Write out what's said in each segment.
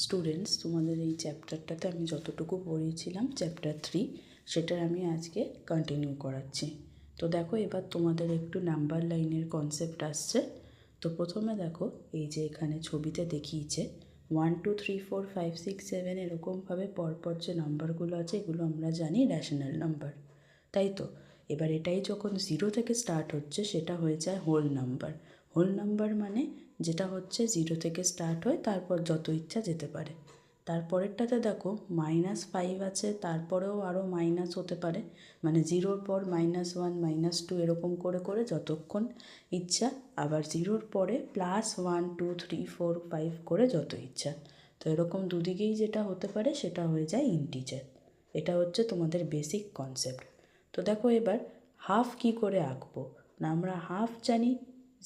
Students, তোমাদের এই চ্যাপ্টারটাতে আমি যতটুকু পড়িয়েছিলাম চ্যাপ্টার 3 সেটার আমি আজকে কন্টিনিউ করাচ্ছি। তো দেখো, এবার তোমাদের একটু নাম্বার লাইনের কনসেপ্ট আসছে। তো প্রথমে দেখো, এই যে এখানে ছবিতে দেখিয়েছে 1 2 3 4 5 6 7 এরকমভাবে পরপর যে নাম্বারগুলো আছে এগুলো আমরা জানি র্যাশনাল নাম্বার, তাই তো। এবার এটাই যখন 0 থেকে স্টার্ট হচ্ছে সেটা হয়ে যায় হোল নাম্বার। হোল নাম্বার মানে যেটা হচ্ছে 0 থেকে স্টার্ট হয়, তারপর যত ইচ্ছা যেতে পারে। তারপরেরটাতে দেখো -5 আছে, তারপরেও আরও মাইনাস হতে পারে, মানে 0-র পর -1 -2 এরকম করে করে যতক্ষণ ইচ্ছা, আবার 0-র পরে +1 2 3 4 5 করে যত ইচ্ছা। তো এরকম দুদিকেই যেটা হতে পারে সেটা হয়ে যায় ইন্টিজার। এটা হচ্ছে তোমাদের বেসিক কনসেপ্ট। তো দেখো, এবার হাফ কি করে আঁকবো না, আমরা হাফ জানি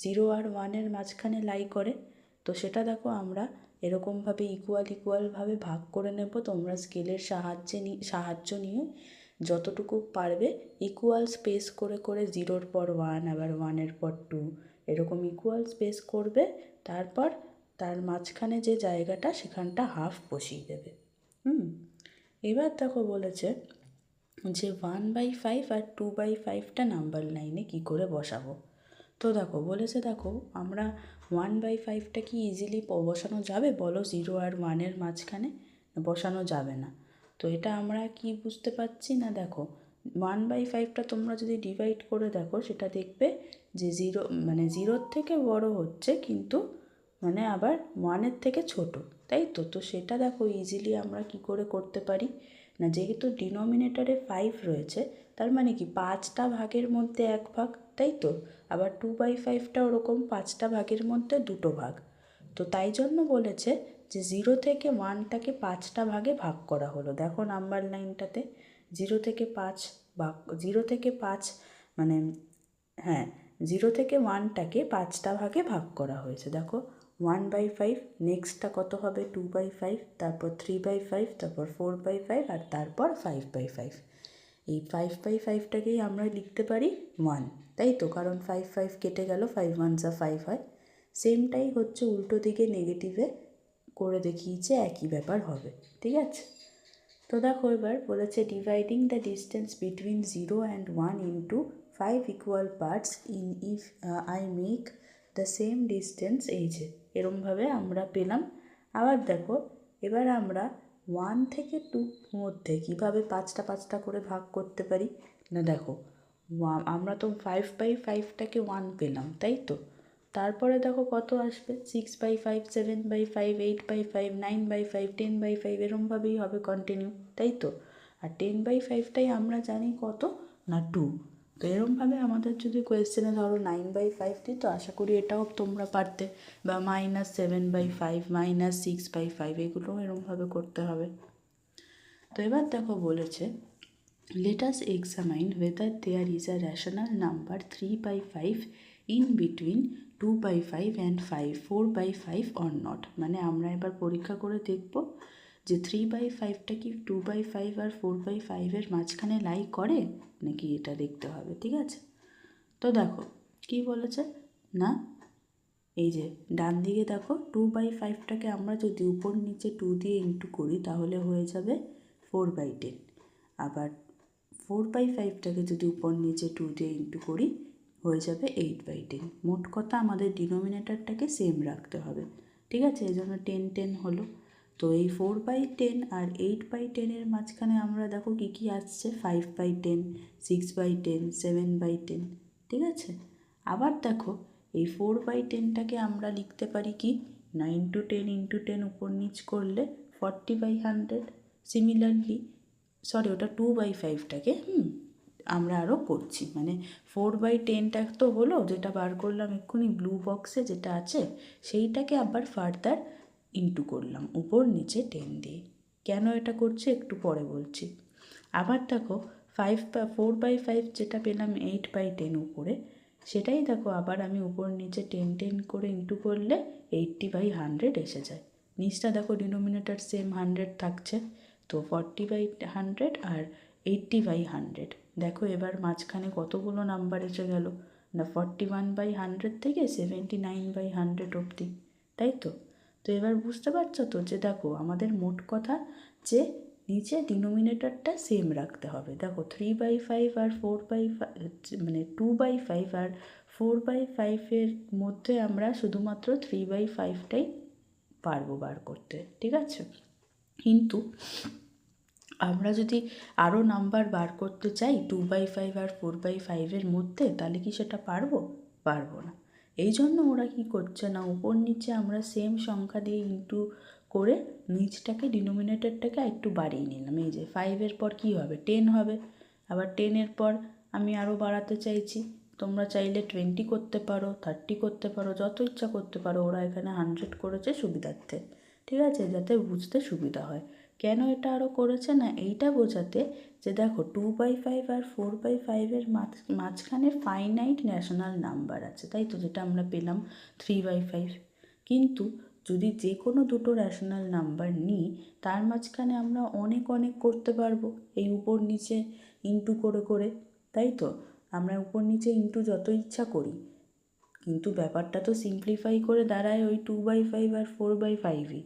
0 আর 1-এর মাঝখানে লাই করে। তো সেটা দেখো আমরা এরকমভাবে ইকুয়ালভাবে ভাগ করে নেব। তোমরা স্কেলের সাহায্য নিয়ে যতটুকু পারবে ইকুয়াল স্পেস করে করে 0-র পর 1, আবার 1-এর পর 2 এরকম ইকুয়াল স্পেস করবে। তারপর তার মাঝখানে যে জায়গাটা সেখানটা হাফ বসিয়ে দেবে। এবার দেখো বলেছে যে 1/5 আর 2/5টা নাম্বার লাইনে কি করে বসাবো। তো দেখো বলেছে, দেখো আমরা 1/5টা কি ইজিলি বসানো যাবে বলো 0 আর 1-এর মাঝখানে? বসানো যাবে না। তো এটা আমরা কি বুঝতে পারছি না, দেখো 1/5টা তোমরা যদি ডিভাইড করে দেখো সেটা দেখবে যে 0 মানে 0-র থেকে বড় হচ্ছে, কিন্তু মানে আবার 1-এর থেকে ছোট, তাই তো। তো সেটা দেখো ইজিলি আমরা কি করে করতে পারি না, যেহেতু ডিনোমিনেটরে 5 রয়েছে, তার মানে কি 5টা ভাগের মধ্যে 1 ভাগ, তাই তো। আবার 2/5টা ওরকম 5টা ভাগের মধ্যে 2টো ভাগ। তো তাই জন্য বলেছে যে 0 থেকে 1টাকে 5টা ভাগে ভাগ করা হলো। দেখো নাম্বার লাইনটাতে 0 থেকে 5 ভাগ, 0 থেকে 5 মানে হ্যাঁ 0 থেকে 1টাকে 5টা ভাগে ভাগ করা হয়েছে। দেখো 1/5, নেক্সটটা কত হবে 2/5, তারপর 3/5, তারপর 4/5 আর তারপর 5/5। এই 5/5টাকেই আমরা লিখতে পারি 1, তাই তো, কারণ 5 5 কেটে গেল, 5 1 যা 5 হয়। সেমটাই হচ্ছে উল্টো দিকে নেগেটিভে করে দেখিয়েছে, একই ব্যাপার হবে, ঠিক আছে। তো দেখো এবার বলেছে dividing the distance between 0 and 1 into 5 equal parts in if I make the same distance. এই যে এরমভাবে আমরা পেলাম। আবার দেখো এবার আমরা 1 থেকে 2 মধ্যে কীভাবে 5টা করে ভাগ করতে পারি না, দেখো আমরা তো 5/5টাকে 1 পেলাম, তাই তো। তারপরে দেখো কত আসবে 6/5, 7/5, 8/5, 9/5, 10/5 এরমভাবেই হবে কন্টিনিউ, তাই তো। আর 10/5টাই আমরা জানি কত না 2। তো এরমভাবে আমাদের যদি কোয়েশ্চেনে ধরো 9/5 দিই, তো আশা করি এটাও তোমরা পারতে, বা -7/5, -6/5 এগুলোও এরমভাবে করতে হবে। তো এবার দেখো বলেছে let us examine whether there is a rational number 3/5 in between 2/5 and 4/5 or not। মানে আমরা এবার পরীক্ষা করে দেখব যে 3/5টা কি 2/5 আর 4/5-এর মাঝখানে লাই করে নাকি, এটা দেখতে হবে, ঠিক আছে। তো দেখো কি বলেছে না, এই যে ডান দিকে দেখো 2/5টাকে আমরা যদি উপর নিচে 2 দিয়ে ইন্টু করি তাহলে হয়ে যাবে 4/10। আবার 4/5টাকে যদি উপর নিচে 2 দিয়ে ইন্টু করি হয়ে যাবে 8/10। মোট কথা আমাদের ডিনোমিনেটরটাকে সেম রাখতে হবে, ঠিক আছে। এই জন্য 10 10 হলো। তো এই 4/10 আর 8/10-এর মাঝখানে আমরা দেখো কী কী আসছে, 5/10, 6/10, 7/10, ঠিক আছে। আবার দেখো এই 4/10টাকে আমরা লিখতে পারি কি না, ইন্টু 10 উপর নিচ করলে 40/100। সিমিলারলি ওটা 2/5টাকে আমরা আরও করছি, মানে 4/10টা তো হলো, যেটা বার করলাম এক্ষুনি ব্লু বক্সে যেটা আছে, সেইটাকে আবার ফার্দার ইন্টু করলাম উপর নিচে 10 দিয়ে। কেন এটা করছি একটু পরে বলছি। আবার দেখো 4/5 যেটা পেলাম 8/10 উপরে, সেটাই দেখো আবার আমি উপর নিচে 10 10 করে ইন্টু করলে 80/100 এসে যায়। নিচটা দেখো ডিনোমিনেটর সেম 100 থাকছে, তো 40/100 আর 80/100। দেখো এবার মাঝখানে কতগুলো নাম্বার এসে গেল না, 41/100 থেকে 79/100 অবধি, তাই তো। তো তো এবার বুঝতে পারছো তো যে দেখো আমাদের মোট কথা যে নিচে ডিনোমিনেটরটা সেম রাখতে হবে। দেখো 3/5 আর 4/5 মানে 2/5 আর 4/5-এর মধ্যে আমরা শুধুমাত্র 3/5টাই পারবো বার করতে, ঠিক আছে। কিন্তু আমরা যদি আরও নাম্বার বার করতে চাই 2/5 আর 4/5-এর মধ্যে, তাহলে কি সেটা পারবো? পারবো না। এই জন্য ওরা কি করছে না, উপর নিচে আমরা সেম সংখ্যা দিয়ে ইন্টু করে নিচটাকে ডিনোমিনেটরটাকে একটু বাড়িয়ে নিলাম। এই যে 5-এর পর কী হবে? 10 হবে। আবার 10-এর পর আমি আরও বাড়াতে চাইছি, তোমরা চাইলে 20 করতে পারো, 30 করতে পারো, যত ইচ্ছা করতে পারো। ওরা এখানে 100 করেছে সুবিধার্থে, ঠিক আছে, যাতে বুঝতে সুবিধা হয়। কেন এটা আরও করেছে না, এইটা বোঝাতে যে দেখো 2/5 আর 4/5-এর মাঝখানে ফাইনাইট ন্যাশনাল নাম্বার আছে, তাই তো, যেটা আমরা পেলাম 3/5। কিন্তু যদি যে কোনো দুটো র্যাশনাল নাম্বার নিই, তার মাঝখানে আমরা অনেক অনেক করতে পারবো, এই উপর নিচে ইন্টু করে করে, তাই তো। আমরা উপর নিচে ইন্টু যত ইচ্ছা করি, কিন্তু ব্যাপারটা তো সিম্পলিফাই করে দাঁড়ায় ওই 2/5 আর 4/5-ই,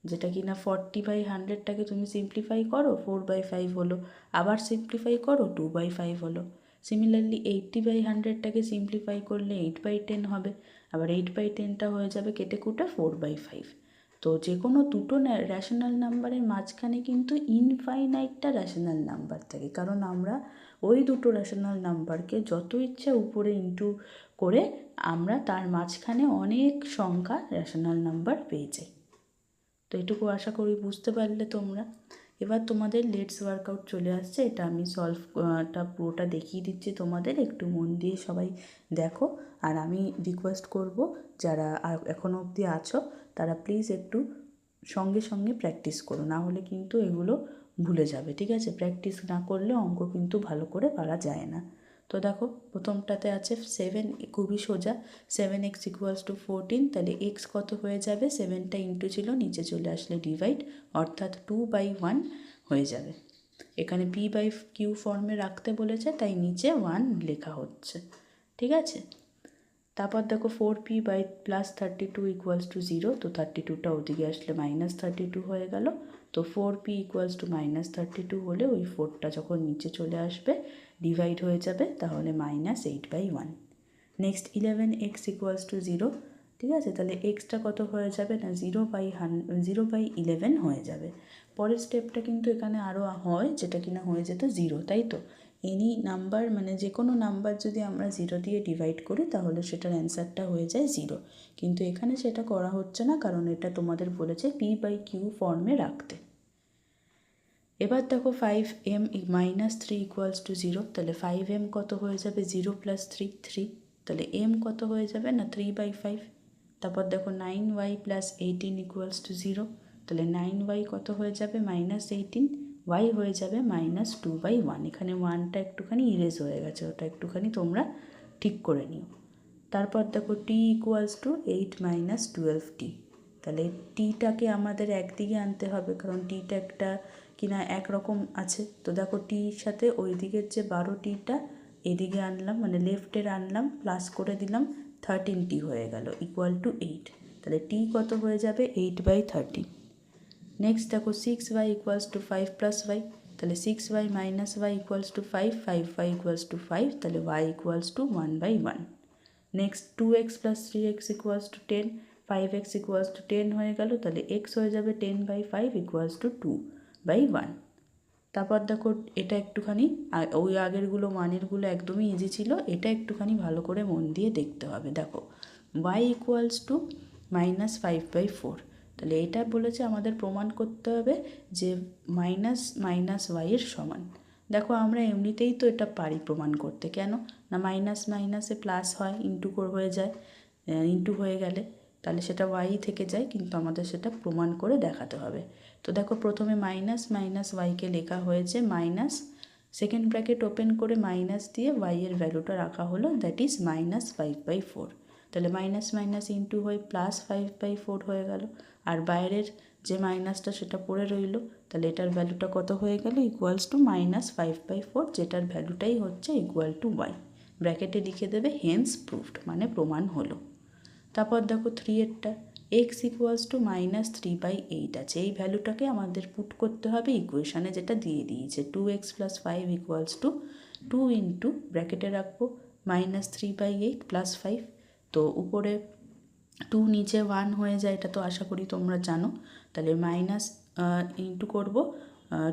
যেটা কিনা 40/100টাকে তুমি সিম্পলিফাই করো 4/5 হলো, আবার সিম্পলিফাই করো 2/5 হলো। সিমিলারলি 80/100টাকে সিম্পলিফাই করলে 8/10 হবে, আবার 8/10টা হয়ে যাবে কেটে কুটে 4/5। তো যে কোনো দুটো র্যাশনাল নাম্বারের মাঝখানে কিন্তু ইনফাইনাইটটা র্যাশনাল নাম্বার থাকে, কারণ আমরা ওই দুটো র্যাশনাল নাম্বারকে যত ইচ্ছা উপরে ইন্টু করে আমরা তার মাঝখানে অনেক সংখ্যা র্যাশনাল নাম্বার পেয়ে যাই। তো এটুকু আশা করি বুঝতে পারলে তোমরা। এবার তোমাদের লেটস ওয়ার্কআউট চলে আসছে, এটা আমি সলভটা পুরোটা দেখিয়ে দিচ্ছি তোমাদের, একটু মন দিয়ে সবাই দেখো। আর আমি রিকোয়েস্ট করব যারা এখনও অবধি আছো তারা প্লিজ একটু সঙ্গে সঙ্গে প্র্যাকটিস করো, না হলে কিন্তু এগুলো ভুলে যাবে, ঠিক আছে। প্র্যাকটিস না করলে অঙ্ক কিন্তু ভালো করে পারা যায় না। তো দেখো প্রথমটাতে আছে 7, খুবই সোজা। 7x = 14, তাহলে x কত হয়ে যাবে? 7টা ইন্টু ছিল, নিচে চলে আসলে ডিভাইড, অর্থাৎ 2/1 হয়ে যাবে। এখানে p/q ফর্মে রাখতে বলেছে, তাই নিচে 1 লেখা হচ্ছে, ঠিক আছে। তারপর দেখো 4p/+32 = 0, তো 32টা ওদিকে আসলে -32 হয়ে গেল। তো 4p = -32 হলে ওই 4টা যখন নিচে চলে আসবে ডিভাইড হয়ে যাবে, তাহলে -8/1। নেক্সট 11x = 0, ঠিক আছে, তাহলে এক্সটা কত হয়ে যাবে না 0/11 হয়ে যাবে। পরের স্টেপটা কিন্তু এখানে আরও হয়, যেটা কিনা হয়ে যেত 0, তাই তো। এনি নাম্বার মানে যে কোনো নাম্বার যদি আমরা 0 দিয়ে ডিভাইড করি তাহলে সেটার অ্যান্সারটা হয়ে যায় 0, কিন্তু এখানে সেটা করা হচ্ছে না, কারণ এটা তোমাদের বলেছে p/q ফর্মে রাখতে। এবার দেখো 5m - 3 = 0, তাহলে 5m কত হয়ে যাবে? 0 + 3 3, তাহলে m কত হয়ে যাবে না 3/5। তারপর দেখো 9y + 18 = 0, তাহলে 9y কত হয়ে যাবে? -18, y হয়ে যাবে -2/1। এখানে 1টা একটুখানি ইরেজ হয়ে গেছে, ওটা একটুখানি তোমরা ঠিক করে নিও। তারপর দেখো t = 8 - 12t, তাহলে টিটাকে আমাদের একদিকে আনতে হবে, কারণ টিটা একটা কিনা একরকম আছে। তো দেখো টির সাথে ওই দিকের যে 12tটা এদিকে আনলাম, মানে লেফটের আনলাম, প্লাস করে দিলাম, 13t হয়ে গেল = 8, তাহলে টি কত হয়ে যাবে? 8/13। নেক্সট দেখো 6y = 5 + y, তাহলে 6y - y = 5, 5y = 5, তাহলে y = 1/1। Next 2x + 3x = 10, 5x = 10 হয়ে গেল, তাহলে x হয়ে যাবে 10/5 = 2/1। তারপর দেখো এটা একটুখানি ওই আগেরগুলো মানেরগুলো একদমই ইজি ছিল, এটা একটুখানি ভালো করে মন দিয়ে দেখতে হবে। দেখো y = -5/4, তাহলে এটা বলেছে আমাদের প্রমাণ করতে হবে যে -y এর সমান। দেখো আমরা এমনিতেই তো এটা পারি প্রমাণ করতে, কেন না মাইনাস মাইনাসে প্লাস হয়, ইন্টু হয়ে যায়, ইন্টু হয়ে গেলে তাহলে সেটা y থেকে যায়, কিন্তু আমাদের সেটা প্রমাণ করে দেখাতে হবে। তো দেখো প্রথমে -y-কে লেখা হয়েছে মাইনাস, সেকেন্ড ব্র্যাকেট ওপেন করে মাইনাস দিয়ে y এর ভ্যালুটা রাখা হলো, দ্যাট ইজ -5/4। তাহলে মাইনাস মাইনাস ইন্টু হয়ে +5/4 হয়ে গেল, আর বাইরের যে মাইনাসটা সেটা পড়ে রইল, তাহলে এটার ভ্যালুটা কত হয়ে গেল? =-5/4, যেটার ভ্যালুটাই হচ্ছে =y। ব্র্যাকেটে লিখে দেবে হেন্স প্রুভড, মানে প্রমাণ হলো। তারপর দেখো 3 এরটা, এক্স ইকুয়ালস টু -3/8 আছে। এই ভ্যালুটাকে আমাদের পুট করতে হবে ইকুয়েশানে, যেটা দিয়ে দিয়েছে 2x + 5 ইকুয়ালস টু 2 ইন্টু ব্র্যাকেটে রাখবো -3/8 + 5। তো উপরে 2 নিচে 1 হয়ে যায়, এটা তো আশা করি তোমরা জানো। তাহলে মাইনাস ইন্টু করবো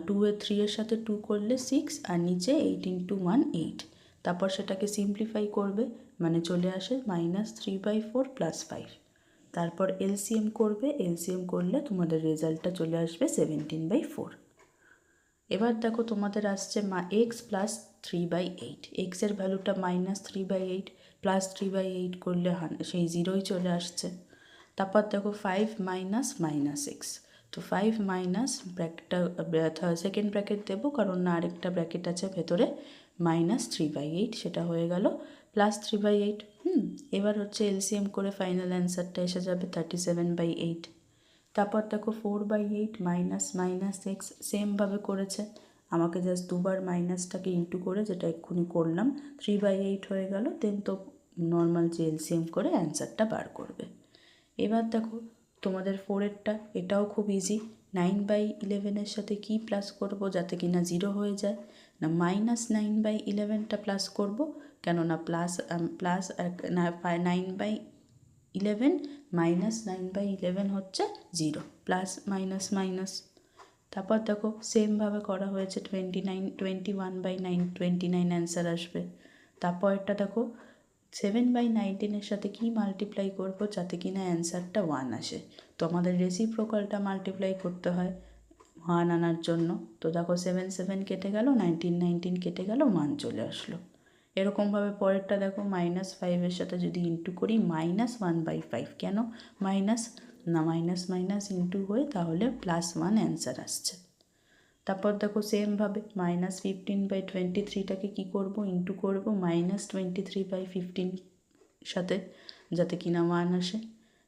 3 এর সাথে 2 করলে 6, আর নিচে 8 × 1 8। তারপর সেটাকে সিম্পলিফাই করবে, মানে চলে আসে -3/4 + 5। তারপর এলসিএম করবে, এলসিএম করলে তোমাদের রেজাল্টটা চলে আসবে 17/4। এবার দেখো তোমাদের আসছে এক্স প্লাস 3/8। এক্সের ভ্যালুটা -3/8 প্লাস 3/8 করলে সেই 0ই চলে আসছে। তারপর দেখো 5 - -x, তো 5 মাইনাস ব্র্যাকেটটা সেকেন্ড ব্র্যাকেট দেবো, কারণ না আরেকটা ব্র্যাকেট আছে ভেতরে, -3/8, সেটা হয়ে গেল +3/8। এবার হচ্ছে এলসিএম করে ফাইনাল অ্যান্সারটা এসে যাবে 37/8। তারপর দেখো 4/8 - -x সেমভাবে করেছে, আমাকে জাস্ট দুবার মাইনাসটাকে ইন্টু করে, যেটা এক্ষুনি করলাম, 3/8 হয়ে গেল। দেন তো নর্মাল যে এলসিএম করে অ্যান্সারটা বার করবে। এবার দেখো তোমাদের 4এরটা, এটাও খুব ইজি। 9/11 সাথে কি প্লাস করব যাতে কিনা 0 হয়ে যায়, না -9/11টা প্লাস করব, কেননা প্লাস না 9/11 -9/11 হচ্ছে 0, প্লাস মাইনাস মাইনাস। তারপর দেখো সেমভাবে করা হয়েছে 21/9 অ্যান্সার আসবে। তারপর এটা দেখো 7/19 সাথে কি মাল্টিপ্লাই করব যাতে কিনা অ্যান্সারটা 1 আসে। তো আমাদের রেসিপ্রোকালটা মাল্টিপ্লাই করতে হয় 1 আনার জন্য। তো দেখো 7 7 কেটে গেল, 19 কেটে গেল, 1 চলে আসলো। এরকমভাবে পরেরটা দেখো -5 সাথে যদি ইন্টু করি -1/5, কেন মাইনাস, না মাইনাস মাইনাস ইন্টু হয়ে তাহলে +1 অ্যান্সার আসছে। তারপর দেখো সেমভাবে -15/23টাকে কী করব, ইন্টু করব -23/15 সাথে, যাতে কিনা 1 আসে।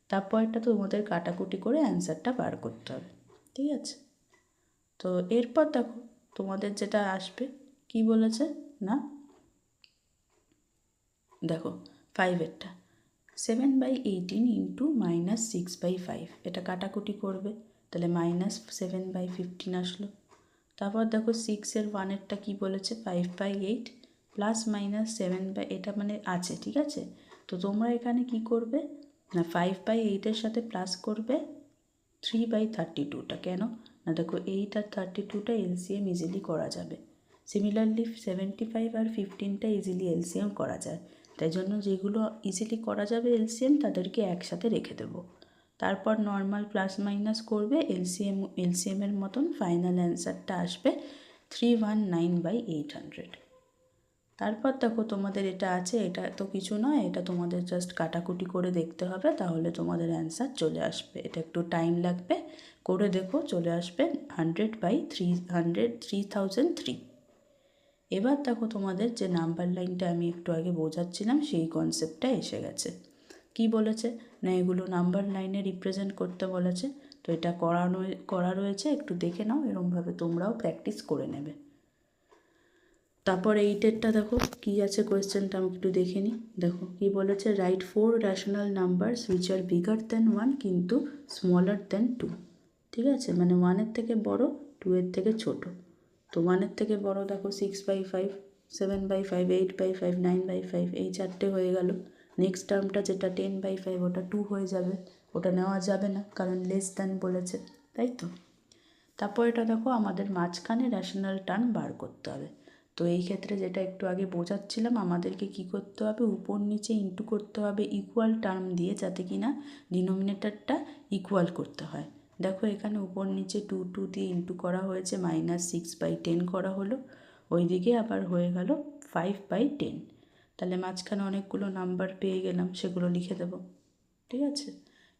তারপর এটা তো তোমাদের কাটাকুটি করে অ্যান্সারটা বার করতে হবে, ঠিক আছে। তো এরপর দেখো তোমাদের যেটা আসবে কি বলেছে, না দেখো 5এরটা 7/18 ইন্টু -6/5, এটা কাটাকুটি করবে, তাহলে -7/15 আসলো। তারপর দেখো 6-এর 1এরটা কী বলেছে, 5/8 প্লাস মাইনাস 7, এটা মানে আছে, ঠিক আছে। তো তোমরা এখানে কি করবে, না 5/8-এর সাথে প্লাস করবে 3/32টা, কেন না দেখো 8 আর 32টা এলসিএম ইজিলি করা যাবে। সিমিলারলি 75 আর 15টা ইজিলি এলসিএম করা যায়, তাই জন্য যেগুলো ইজিলি করা যাবে এলসিএম তাদেরকে একসাথে রেখে দেবো। তারপর নর্মাল প্লাস মাইনাস করবে, এলসিএমের মতন ফাইনাল অ্যান্সারটা আসবে 319/800। তারপর দেখো তোমাদের এটা আছে, এটা তো কিছু নয়, এটা তোমাদের জাস্ট কাটাকুটি করে দেখতে হবে, তাহলে তোমাদের অ্যান্সার চলে আসবে। এটা একটু টাইম লাগবে, করে দেখো চলে আসবে 100/3003। এবার দেখো তোমাদের যে নাম্বার লাইনটা আমি একটু আগে বোঝাচ্ছিলাম সেই কনসেপ্টটা এসে গেছে। কি বলেছে, না এগুলো নাম্বার লাইনে রিপ্রেজেন্ট করতে বলেছে। তো এটা করা রয়েছে, একটু দেখে নাও, এরকমভাবে তোমরাও প্র্যাকটিস করে নেবে। তারপর 8এরটা দেখো কি আছে কোয়েশ্চেনটা আমি একটু দেখে নিই। দেখো কি বলেছে, right 4 rational numbers which are bigger than 1 কিন্তু স্মলার দ্যান 2। ঠিক আছে, মানে 1-এর থেকে বড়, 2-এর থেকে ছোট। তো 1-এর থেকে বড় দেখো 6/5, 7/5, 8/5, 9/5, এই 4টে হয়ে গেল। নেক্সট টার্মটা যেটা 10/5, ওটা 2 হয়ে যাবে, ওটা নেওয়া যাবে না কারণ লেস দ্যান বলেছে, তাই তো। তারপর এটা দেখো আমাদের মাঝখানে রেশনাল টার্ম বার করতে হবে। তো এই ক্ষেত্রে যেটা একটু আগে বোঝাচ্ছিলাম, আমাদেরকে কি করতে হবে, উপর নিচে ইন্টু করতে হবে ইকুয়াল টার্ম দিয়ে, যাতে কিনা ডিনোমিনেটরটা ইকুয়াল করতে হয়। দেখো এখানে উপর নিচে 2 2 দিয়ে ইন্টু করা হয়েছে, -6/10 করা হলো, ওইদিকে আবার হয়ে গেল 5/10। তাহলে মাঝখানে অনেকগুলো নাম্বার পেয়ে গেলাম, সেগুলো লিখে দেব, ঠিক আছে।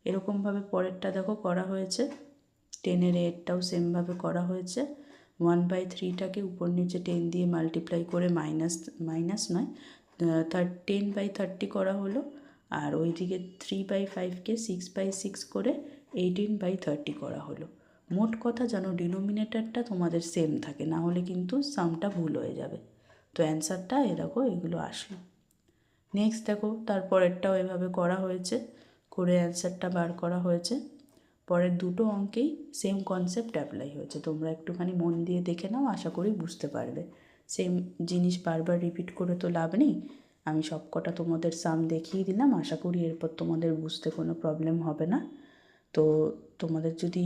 এরকমভাবে পরেরটা দেখো করা হয়েছে, 10-এর এরটাও সেমভাবে করা হয়েছে। 1/3টাকে উপর নিচে 10 দিয়ে মাল্টিপ্লাই করে -10/30 করা হলো, আর ওইদিকে 3/5কে 6/6 করে 18/30 করা হলো। মোট কথা যেন ডিনোমিনেটরটা তোমাদের সেম থাকে, না হলে কিন্তু সামটা ভুল হয়ে যাবে। তো অ্যান্সারটা দেখো এগুলো আসলো। নেক্সট দেখো তারপরেরটাও এভাবে করা হয়েছে, করে অ্যান্সারটা বার করা হয়েছে। পরের দুটো অঙ্কেই সেম কনসেপ্ট অ্যাপ্লাই হয়েছে। তোমরা একটুখানি মন দিয়ে দেখে নাও, আশা করি বুঝতে পারবে। সেম জিনিস বারবার রিপিট করে তো লাভ নেই। আমি সব কটা তোমাদের সাম দেখিয়ে দিলাম, আশা করি এরপর তোমাদের বুঝতে কোনো প্রবলেম হবে না। তো তোমাদের যদি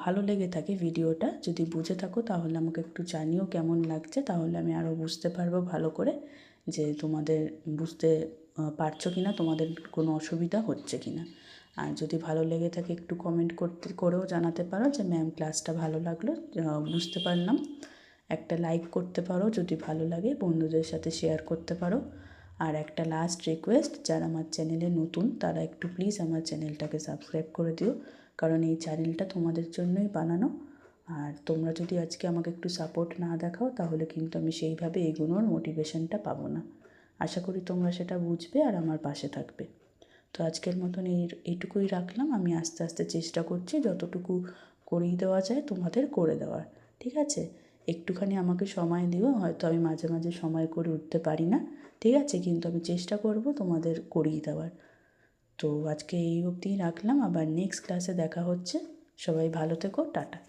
ভালো লেগে থাকে ভিডিওটা, যদি বুঝে থাকো তাহলে আমাকে একটু জানিও কেমন লাগছে, তাহলে আমি আরও বুঝতে পারবো ভালো করে যে তোমাদের বুঝতে পারছো কি না, তোমাদের কোনো অসুবিধা হচ্ছে কি না। আর যদি ভালো লেগে থাকে একটু কমেন্ট করেও জানাতে পারো যে ম্যাম ক্লাসটা ভালো লাগলো, বুঝতে পারলাম। একটা লাইক করতে পারো যদি ভালো লাগে, বন্ধুদের সাথে শেয়ার করতে পারো। আর একটা লাস্ট রিকোয়েস্ট, যারা আমার চ্যানেলে নতুন তারা একটু প্লিজ আমার চ্যানেলটাকে সাবস্ক্রাইব করে দিও, কারণ এই চ্যানেলটা তোমাদের জন্যই বানানো। আর তোমরা যদি আজকে আমাকে একটু সাপোর্ট না দেখাও তাহলে কিন্তু আমি সেইভাবে এগোনোর মোটিভেশনটা পাবো না। আশা করি তোমরা সেটা বুঝবে আর আমার পাশে থাকবে। তো আজকের মতন এইটুকুই রাখলাম। আমি আস্তে আস্তে চেষ্টা করছি যতটুকু করিয়ে দেওয়া যায় তোমাদের করে দেওয়ার, ঠিক আছে? একটুখানি আমাকে সময় দিও, হয়তো আমি মাঝে মাঝে সময় করে উঠতে পারি না, ঠিক আছে, কিন্তু আমি চেষ্টা করব তোমাদের করিয়ে দেওয়ার। তো আজকে এই অবধিই রাখলাম, আবার নেক্সট ক্লাসে দেখা হচ্ছে। সবাই ভালো থেকো, টাটা।